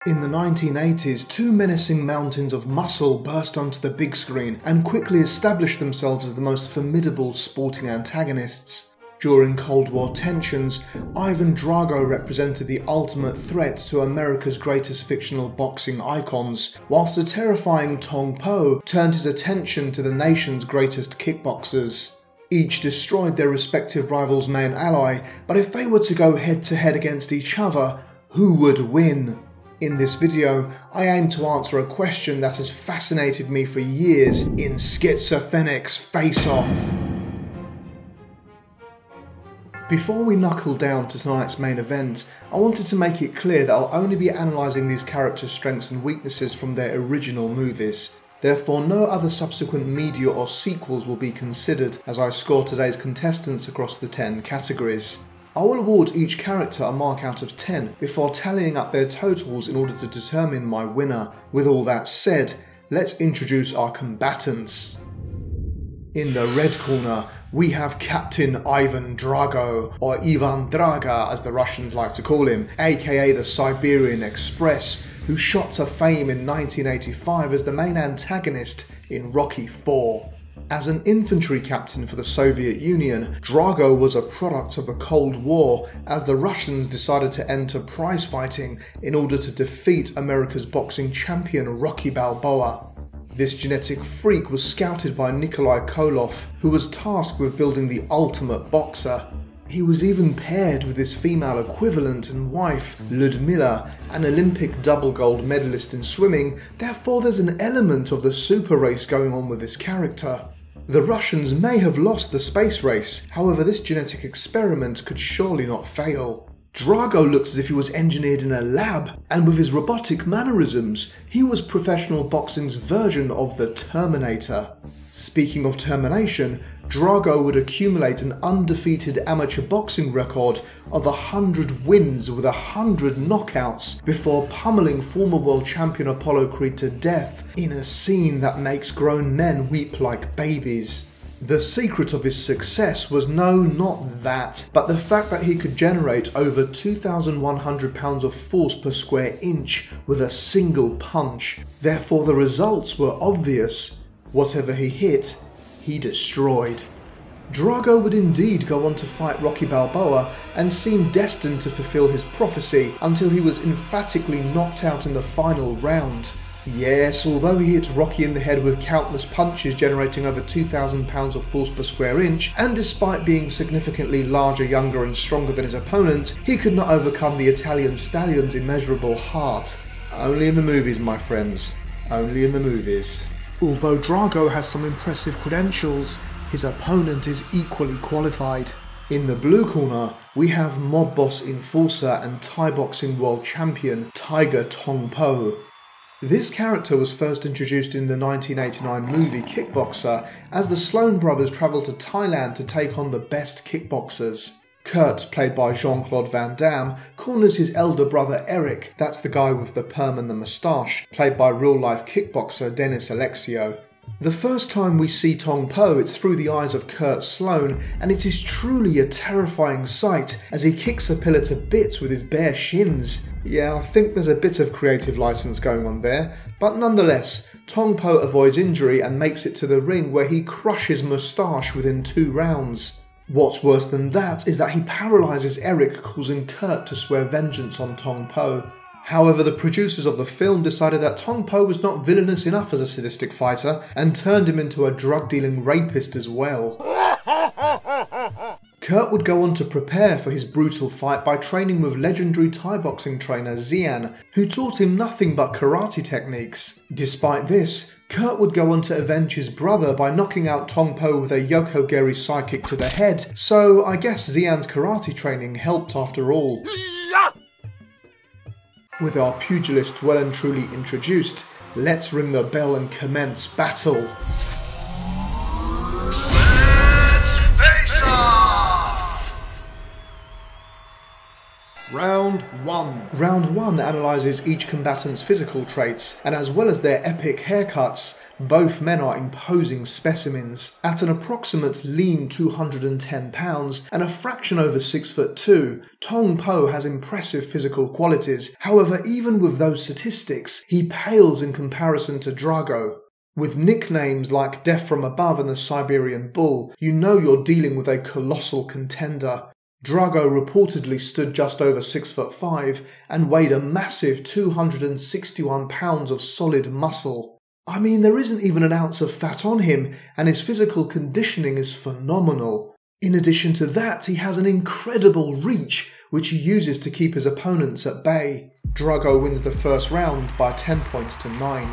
In the 1980s, two menacing mountains of muscle burst onto the big screen and quickly established themselves as the most formidable sporting antagonists. During Cold War tensions, Ivan Drago represented the ultimate threat to America's greatest fictional boxing icons, whilst the terrifying Tong Po turned his attention to the nation's greatest kickboxers. Each destroyed their respective rivals' main ally, but if they were to go head to head against each other, who would win? In this video, I aim to answer a question that has fascinated me for years in Schizophrenics Face Off. Before we knuckle down to tonight's main event, I wanted to make it clear that I'll only be analysing these characters' strengths and weaknesses from their original movies. Therefore, no other subsequent media or sequels will be considered as I score today's contestants across the 10 categories. I will award each character a mark out of 10 before tallying up their totals in order to determine my winner. With all that said, let's introduce our combatants. In the red corner, we have Captain Ivan Drago, or Ivan Draga as the Russians like to call him, aka the Siberian Express, who shot to fame in 1985 as the main antagonist in Rocky IV. As an infantry captain for the Soviet Union, Drago was a product of the Cold War as the Russians decided to enter prize fighting in order to defeat America's boxing champion Rocky Balboa. This genetic freak was scouted by Nikolai Koloff, who was tasked with building the ultimate boxer. He was even paired with his female equivalent and wife, Ludmila, an Olympic double gold medalist in swimming, therefore there's an element of the super race going on with this character. The Russians may have lost the space race, however this genetic experiment could surely not fail. Drago looks as if he was engineered in a lab, and with his robotic mannerisms, he was professional boxing's version of the Terminator. Speaking of termination, Drago would accumulate an undefeated amateur boxing record of 100 wins with 100 knockouts before pummeling former world champion Apollo Creed to death in a scene that makes grown men weep like babies. The secret of his success was not that, but the fact that he could generate over 2,100 pounds of force per square inch with a single punch. Therefore the results were obvious. Whatever he hit, he destroyed. Drago would indeed go on to fight Rocky Balboa and seemed destined to fulfill his prophecy until he was emphatically knocked out in the final round. Yes, although he hit Rocky in the head with countless punches generating over 2,000 pounds of force per square inch, and despite being significantly larger, younger and stronger than his opponent, he could not overcome the Italian stallion's immeasurable heart. Only in the movies, my friends. Only in the movies. Although Drago has some impressive credentials, his opponent is equally qualified. In the blue corner, we have mob boss enforcer and Thai boxing world champion Tiger Tong Po. This character was first introduced in the 1989 movie Kickboxer as the Sloan brothers travelled to Thailand to take on the best kickboxers. Kurt, played by Jean-Claude Van Damme, corners his elder brother Eric, that's the guy with the perm and the moustache, played by real-life kickboxer Dennis Alexio. The first time we see Tong Po, it's through the eyes of Kurt Sloan, and it is truly a terrifying sight as he kicks a pillar to bits with his bare shins. Yeah, I think there's a bit of creative license going on there, but nonetheless, Tong Po avoids injury and makes it to the ring where he crushes Moustache within 2 rounds. What's worse than that is that he paralyses Eric, causing Kurt to swear vengeance on Tong Po. However, the producers of the film decided that Tong Po was not villainous enough as a sadistic fighter and turned him into a drug-dealing rapist as well. Kurt would go on to prepare for his brutal fight by training with legendary Thai boxing trainer Xian, who taught him nothing but karate techniques. Despite this, Kurt would go on to avenge his brother by knocking out Tong Po with a Yokogiri sidekick to the head, so I guess Xian's karate training helped after all. With our pugilist well and truly introduced, let's ring the bell and commence battle. Let's face off! Round 1. Round 1 analyses each combatant's physical traits, and as well as their epic haircuts, both men are imposing specimens. At an approximate lean 210 pounds and a fraction over 6'2", Tong Po has impressive physical qualities. However, even with those statistics, he pales in comparison to Drago. With nicknames like Death from Above and the Siberian Bull, you know you're dealing with a colossal contender. Drago reportedly stood just over 6'5" and weighed a massive 261 pounds of solid muscle. I mean, there isn't even an ounce of fat on him, and his physical conditioning is phenomenal. In addition to that, he has an incredible reach, which he uses to keep his opponents at bay. Drago wins the first round by 10 points to 9.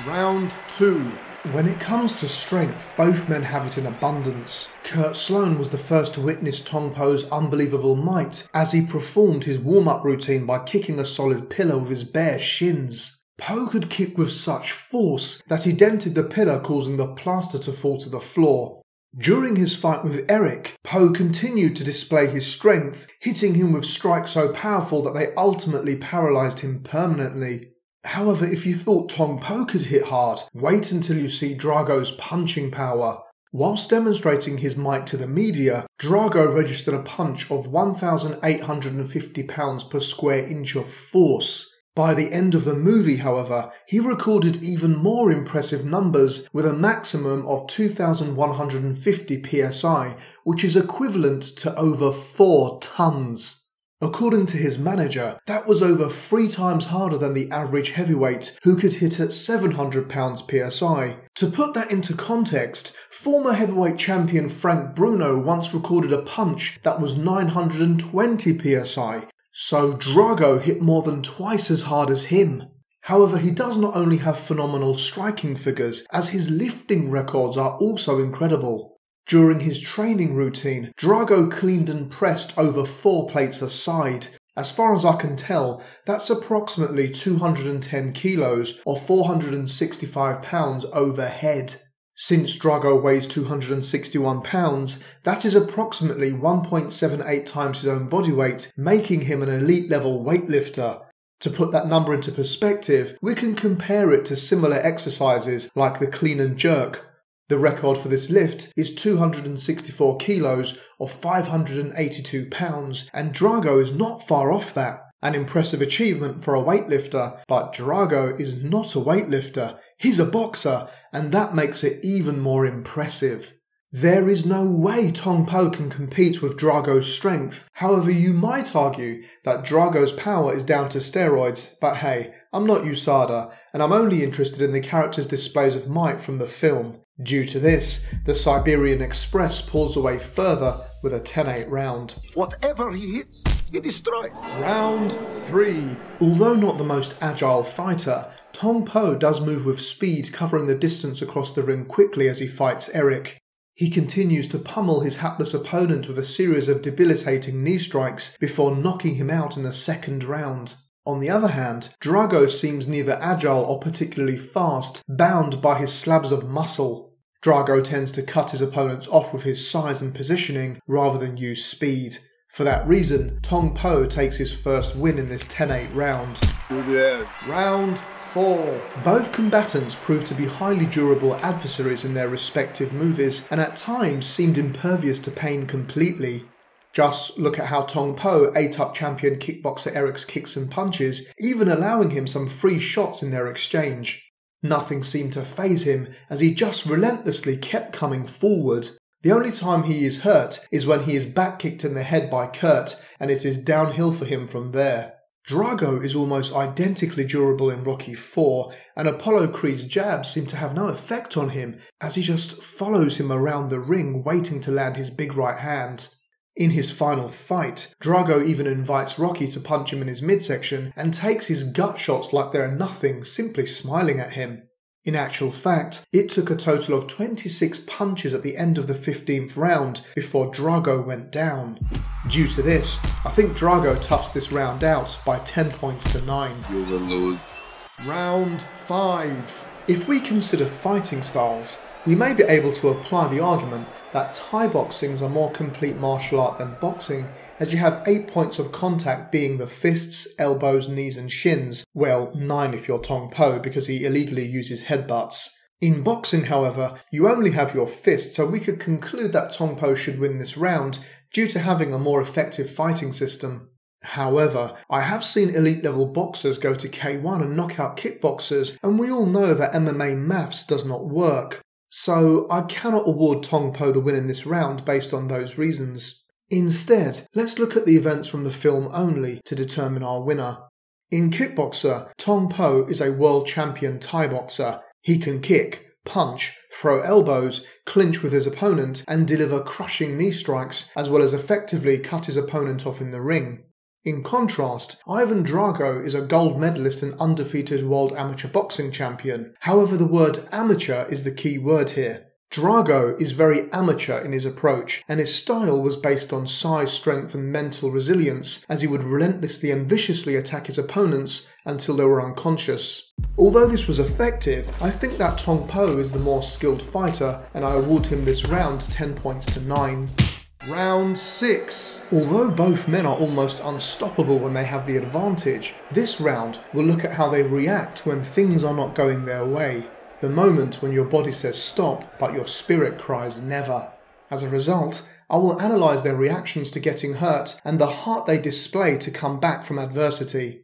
Round 2. When it comes to strength, both men have it in abundance. Kurt Sloan was the first to witness Tong Po's unbelievable might as he performed his warm-up routine by kicking a solid pillar with his bare shins. Po could kick with such force that he dented the pillar, causing the plaster to fall to the floor. During his fight with Eric, Po continued to display his strength, hitting him with strikes so powerful that they ultimately paralysed him permanently. However, if you thought Tong Po could hit hard, wait until you see Drago's punching power. Whilst demonstrating his might to the media, Drago registered a punch of 1,850 pounds per square inch of force. By the end of the movie, however, he recorded even more impressive numbers with a maximum of 2,150 psi, which is equivalent to over 4 tons. According to his manager, that was over 3 times harder than the average heavyweight, who could hit at 700 pounds psi. To put that into context, former heavyweight champion Frank Bruno once recorded a punch that was 920 psi. So Drago hit more than twice as hard as him. However, he does not only have phenomenal striking figures, as his lifting records are also incredible. During his training routine, Drago cleaned and pressed over 4 plates a side. As far as I can tell, that's approximately 210 kilos or 465 pounds overhead. Since Drago weighs 261 pounds, that is approximately 1.78 times his own body weight, making him an elite level weightlifter. To put that number into perspective, we can compare it to similar exercises like the clean and jerk. The record for this lift is 264 kilos or 582 pounds, and Drago is not far off that. An impressive achievement for a weightlifter, but Drago is not a weightlifter. He's a boxer, and that makes it even more impressive. There is no way Tong Po can compete with Drago's strength. However, you might argue that Drago's power is down to steroids, but hey, I'm not USADA, and I'm only interested in the character's displays of might from the film. Due to this, the Siberian Express pulls away further with a 10-8 round. Whatever he hits, he destroys. Round 3. Although not the most agile fighter, Tong Po does move with speed, covering the distance across the ring quickly as he fights Eric. He continues to pummel his hapless opponent with a series of debilitating knee strikes before knocking him out in the second round. On the other hand, Drago seems neither agile or particularly fast, bound by his slabs of muscle. Drago tends to cut his opponents off with his size and positioning rather than use speed. For that reason, Tong Po takes his first win in this 10-8 round. Round 4. Both combatants proved to be highly durable adversaries in their respective movies and at times seemed impervious to pain completely. Just look at how Tong Po ate up champion kickboxer Eric's kicks and punches, even allowing him some free shots in their exchange. Nothing seemed to faze him as he just relentlessly kept coming forward. The only time he is hurt is when he is back kicked in the head by Kurt, and it is downhill for him from there. Drago is almost identically durable in Rocky IV, and Apollo Creed's jabs seem to have no effect on him as he just follows him around the ring waiting to land his big right hand. In his final fight, Drago even invites Rocky to punch him in his midsection and takes his gut shots like they're nothing, simply smiling at him. In actual fact, it took a total of 26 punches at the end of the 15th round before Drago went down. Due to this, I think Drago toughs this round out by 10 points to 9. You will lose. Round 5. If we consider fighting styles, we may be able to apply the argument that Thai boxing is a more complete martial art than boxing, as you have 8 points of contact being the fists, elbows, knees and shins. Well, 9 if you're Tong Po because he illegally uses headbutts. In boxing, however, you only have your fists, so we could conclude that Tong Po should win this round due to having a more effective fighting system. However, I have seen elite level boxers go to K1 and knock out kickboxers, and we all know that MMA maths does not work. So I cannot award Tong Po the win in this round based on those reasons. Instead, let's look at the events from the film only to determine our winner. In Kickboxer, Tong Po is a world champion Thai boxer. He can kick, punch, throw elbows, clinch with his opponent, and deliver crushing knee strikes, as well as effectively cut his opponent off in the ring. In contrast, Ivan Drago is a gold medalist and undefeated world amateur boxing champion. However, the word amateur is the key word here. Drago is very amateur in his approach, and his style was based on size, strength and mental resilience, as he would relentlessly and viciously attack his opponents until they were unconscious. Although this was effective, I think that Tong Po is the more skilled fighter, and I award him this round 10 points to 9. Round 6. Although both men are almost unstoppable when they have the advantage, this round will look at how they react when things are not going their way. The moment when your body says stop, but your spirit cries never. As a result, I will analyse their reactions to getting hurt and the heart they display to come back from adversity.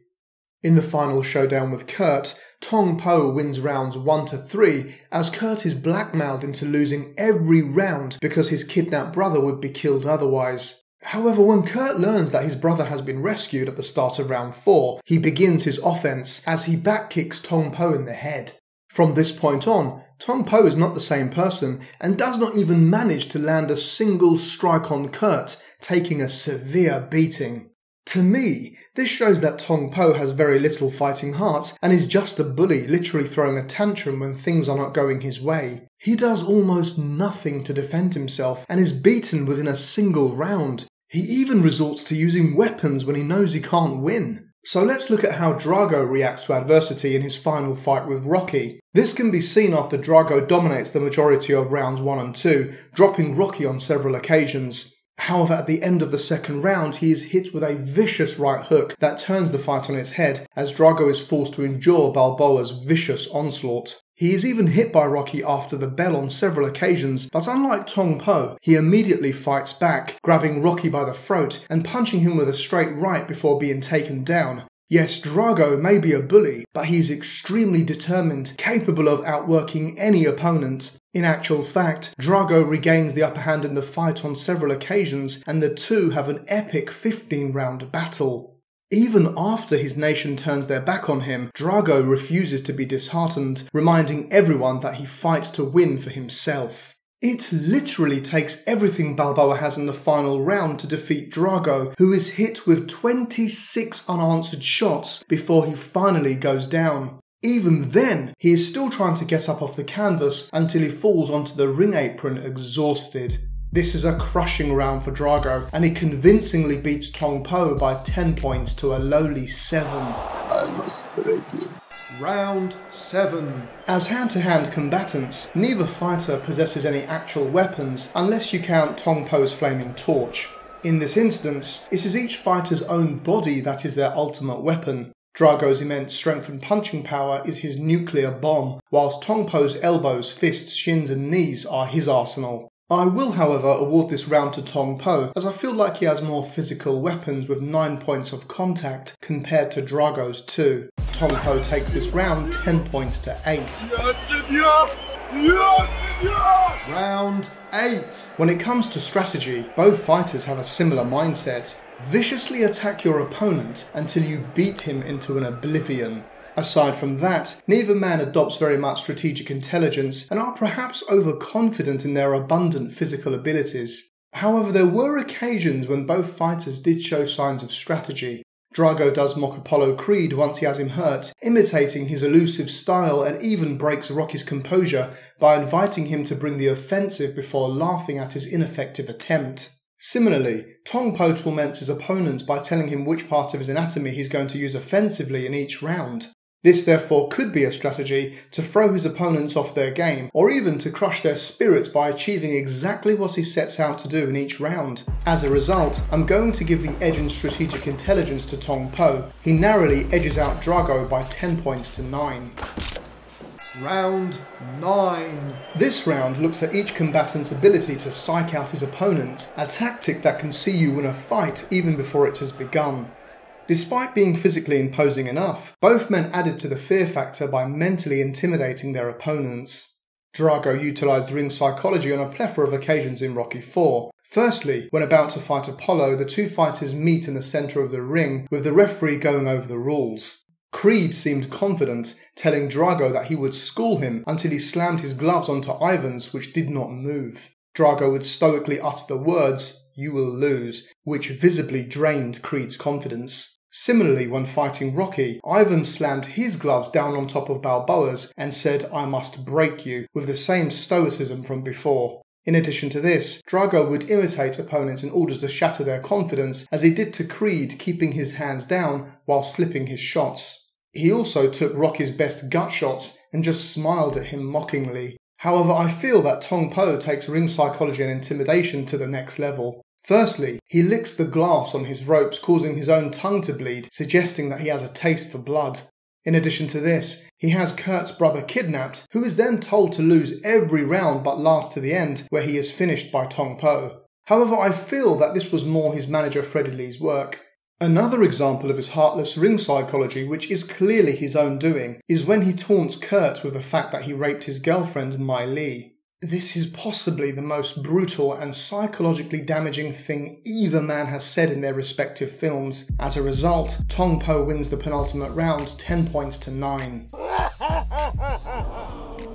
In the final showdown with Kurt, Tong Po wins rounds 1 to 3 as Kurt is blackmailed into losing every round because his kidnapped brother would be killed otherwise. However, when Kurt learns that his brother has been rescued at the start of round 4, he begins his offense as he backkicks Tong Po in the head. From this point on, Tong Po is not the same person and does not even manage to land a single strike on Kurt, taking a severe beating. To me, this shows that Tong Po has very little fighting heart and is just a bully literally throwing a tantrum when things are not going his way. He does almost nothing to defend himself and is beaten within a single round. He even resorts to using weapons when he knows he can't win. So let's look at how Drago reacts to adversity in his final fight with Rocky. This can be seen after Drago dominates the majority of rounds 1 and 2, dropping Rocky on several occasions. However, at the end of the second round, he is hit with a vicious right hook that turns the fight on its head as Drago is forced to endure Balboa's vicious onslaught. He is even hit by Rocky after the bell on several occasions, but unlike Tong Po, he immediately fights back, grabbing Rocky by the throat and punching him with a straight right before being taken down. Yes, Drago may be a bully, but he is extremely determined, capable of outworking any opponent. In actual fact, Drago regains the upper hand in the fight on several occasions, and the two have an epic 15-round battle. Even after his nation turns their back on him, Drago refuses to be disheartened, reminding everyone that he fights to win for himself. It literally takes everything Balboa has in the final round to defeat Drago, who is hit with 26 unanswered shots before he finally goes down. Even then, he is still trying to get up off the canvas until he falls onto the ring apron exhausted. This is a crushing round for Drago, and he convincingly beats Tong Po by 10 points to a lowly 7. I must break you. Round 7. As hand-to-hand combatants, neither fighter possesses any actual weapons unless you count Tong Po's flaming torch. In this instance, it is each fighter's own body that is their ultimate weapon. Drago's immense strength and punching power is his nuclear bomb, whilst Tong Po's elbows, fists, shins and knees are his arsenal. I will, however, award this round to Tong Po, as I feel like he has more physical weapons with 9 points of contact compared to Drago's 2. Tong Po takes this round 10 points to 8. Round 8. When it comes to strategy, both fighters have a similar mindset. Viciously attack your opponent until you beat him into an oblivion. Aside from that, neither man adopts very much strategic intelligence and are perhaps overconfident in their abundant physical abilities. However, there were occasions when both fighters did show signs of strategy. Drago does mock Apollo Creed once he has him hurt, imitating his elusive style, and even breaks Rocky's composure by inviting him to bring the offensive before laughing at his ineffective attempt. Similarly, Tong Po torments his opponent by telling him which part of his anatomy he's going to use offensively in each round. This therefore could be a strategy to throw his opponents off their game, or even to crush their spirits by achieving exactly what he sets out to do in each round. As a result, I'm going to give the edge in strategic intelligence to Tong Po. He narrowly edges out Drago by 10 points to 9. Round 9. This round looks at each combatant's ability to psych out his opponent, a tactic that can see you win a fight even before it has begun. Despite being physically imposing enough, both men added to the fear factor by mentally intimidating their opponents. Drago utilised ring psychology on a plethora of occasions in Rocky IV. Firstly, when about to fight Apollo, the two fighters meet in the centre of the ring, with the referee going over the rules. Creed seemed confident, telling Drago that he would school him until he slammed his gloves onto Ivan's, which did not move. Drago would stoically utter the words, "You will lose," which visibly drained Creed's confidence. Similarly, when fighting Rocky, Ivan slammed his gloves down on top of Balboa's and said, "I must break you," with the same stoicism from before. In addition to this, Drago would imitate opponents in order to shatter their confidence, as he did to Creed, keeping his hands down while slipping his shots. He also took Rocky's best gut shots and just smiled at him mockingly. However, I feel that Tong Po takes ring psychology and intimidation to the next level. Firstly, he licks the glass on his ropes, causing his own tongue to bleed, suggesting that he has a taste for blood. In addition to this, he has Kurt's brother kidnapped, who is then told to lose every round but last to the end, where he is finished by Tong Po. However, I feel that this was more his manager Freddie Lee's work. Another example of his heartless ring psychology, which is clearly his own doing, is when he taunts Kurt with the fact that he raped his girlfriend, Mai Lee. This is possibly the most brutal and psychologically damaging thing either man has said in their respective films. As a result, Tong Po wins the penultimate round 10 points to 9.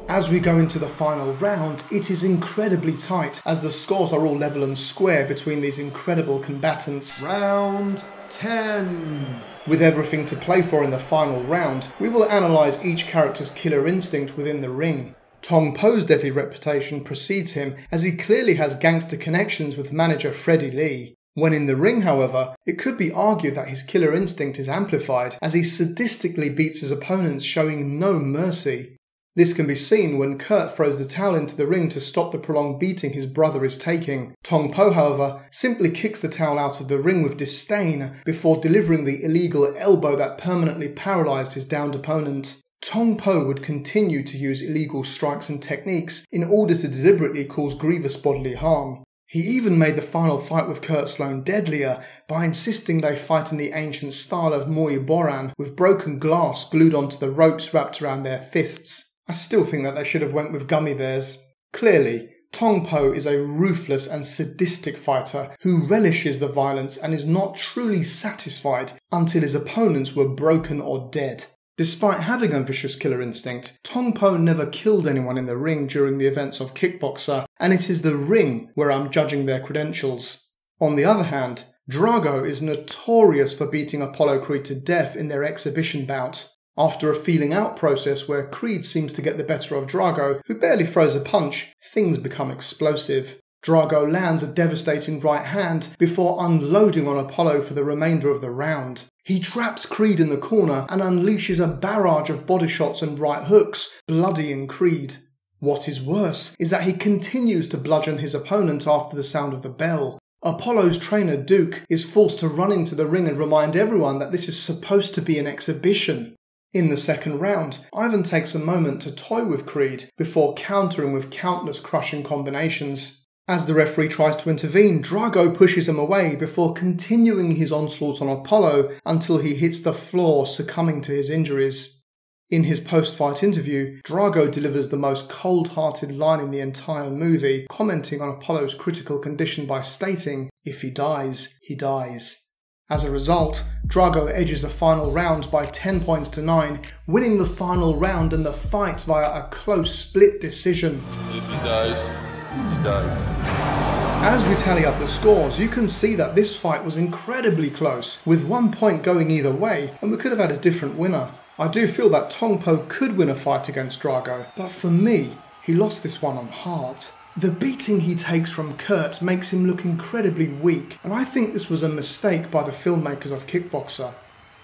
As we go into the final round, it is incredibly tight as the scores are all level and square between these incredible combatants. Round 10. With everything to play for in the final round, we will analyse each character's killer instinct within the ring. Tong Po's deadly reputation precedes him, as he clearly has gangster connections with manager Freddie Lee. When in the ring, however, it could be argued that his killer instinct is amplified, as he sadistically beats his opponents, showing no mercy. This can be seen when Kurt throws the towel into the ring to stop the prolonged beating his brother is taking. Tong Po, however, simply kicks the towel out of the ring with disdain before delivering the illegal elbow that permanently paralysed his downed opponent. Tong Po would continue to use illegal strikes and techniques in order to deliberately cause grievous bodily harm. He even made the final fight with Kurt Sloan deadlier by insisting they fight in the ancient style of Muay Boran, with broken glass glued onto the ropes wrapped around their fists. I still think that they should have went with gummy bears. Clearly, Tong Po is a ruthless and sadistic fighter who relishes the violence and is not truly satisfied until his opponents were broken or dead. Despite having a vicious killer instinct, Tong Po never killed anyone in the ring during the events of Kickboxer, and it is the ring where I'm judging their credentials. On the other hand, Drago is notorious for beating Apollo Creed to death in their exhibition bout. After a feeling out process where Creed seems to get the better of Drago, who barely throws a punch, things become explosive. Drago lands a devastating right hand before unloading on Apollo for the remainder of the round. He traps Creed in the corner and unleashes a barrage of body shots and right hooks, bloodying Creed. What is worse is that he continues to bludgeon his opponent after the sound of the bell. Apollo's trainer Duke is forced to run into the ring and remind everyone that this is supposed to be an exhibition. In the second round, Ivan takes a moment to toy with Creed before countering with countless crushing combinations. As the referee tries to intervene, Drago pushes him away before continuing his onslaught on Apollo until he hits the floor, succumbing to his injuries. In his post-fight interview, Drago delivers the most cold-hearted line in the entire movie, commenting on Apollo's critical condition by stating, "If he dies, he dies." As a result, Drago edges the final round by 10 points to 9, winning the final round and the fight via a close split decision. If he dies, he dies. As we tally up the scores, you can see that this fight was incredibly close, with 1 point going either way, and we could have had a different winner. I do feel that Tong Po could win a fight against Drago, but for me, he lost this one on heart. The beating he takes from Kurt makes him look incredibly weak, and I think this was a mistake by the filmmakers of Kickboxer.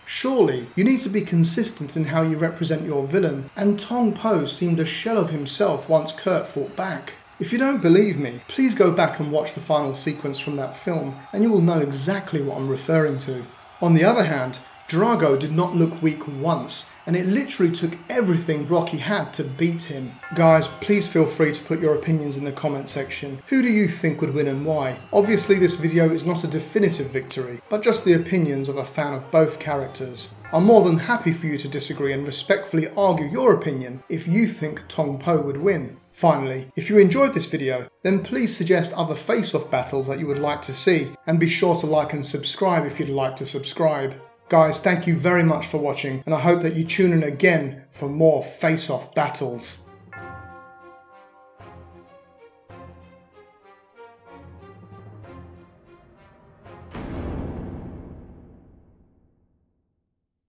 Surely, you need to be consistent in how you represent your villain, and Tong Po seemed a shell of himself once Kurt fought back. If you don't believe me, please go back and watch the final sequence from that film, and you will know exactly what I'm referring to. On the other hand, Drago did not look weak once, and it literally took everything Rocky had to beat him. Guys, please feel free to put your opinions in the comment section. Who do you think would win and why? Obviously this video is not a definitive victory, but just the opinions of a fan of both characters. I'm more than happy for you to disagree and respectfully argue your opinion if you think Tong Po would win. Finally, if you enjoyed this video, then please suggest other face-off battles that you would like to see, and be sure to like and subscribe if you'd like to subscribe. Guys, thank you very much for watching, and I hope that you tune in again for more face-off battles.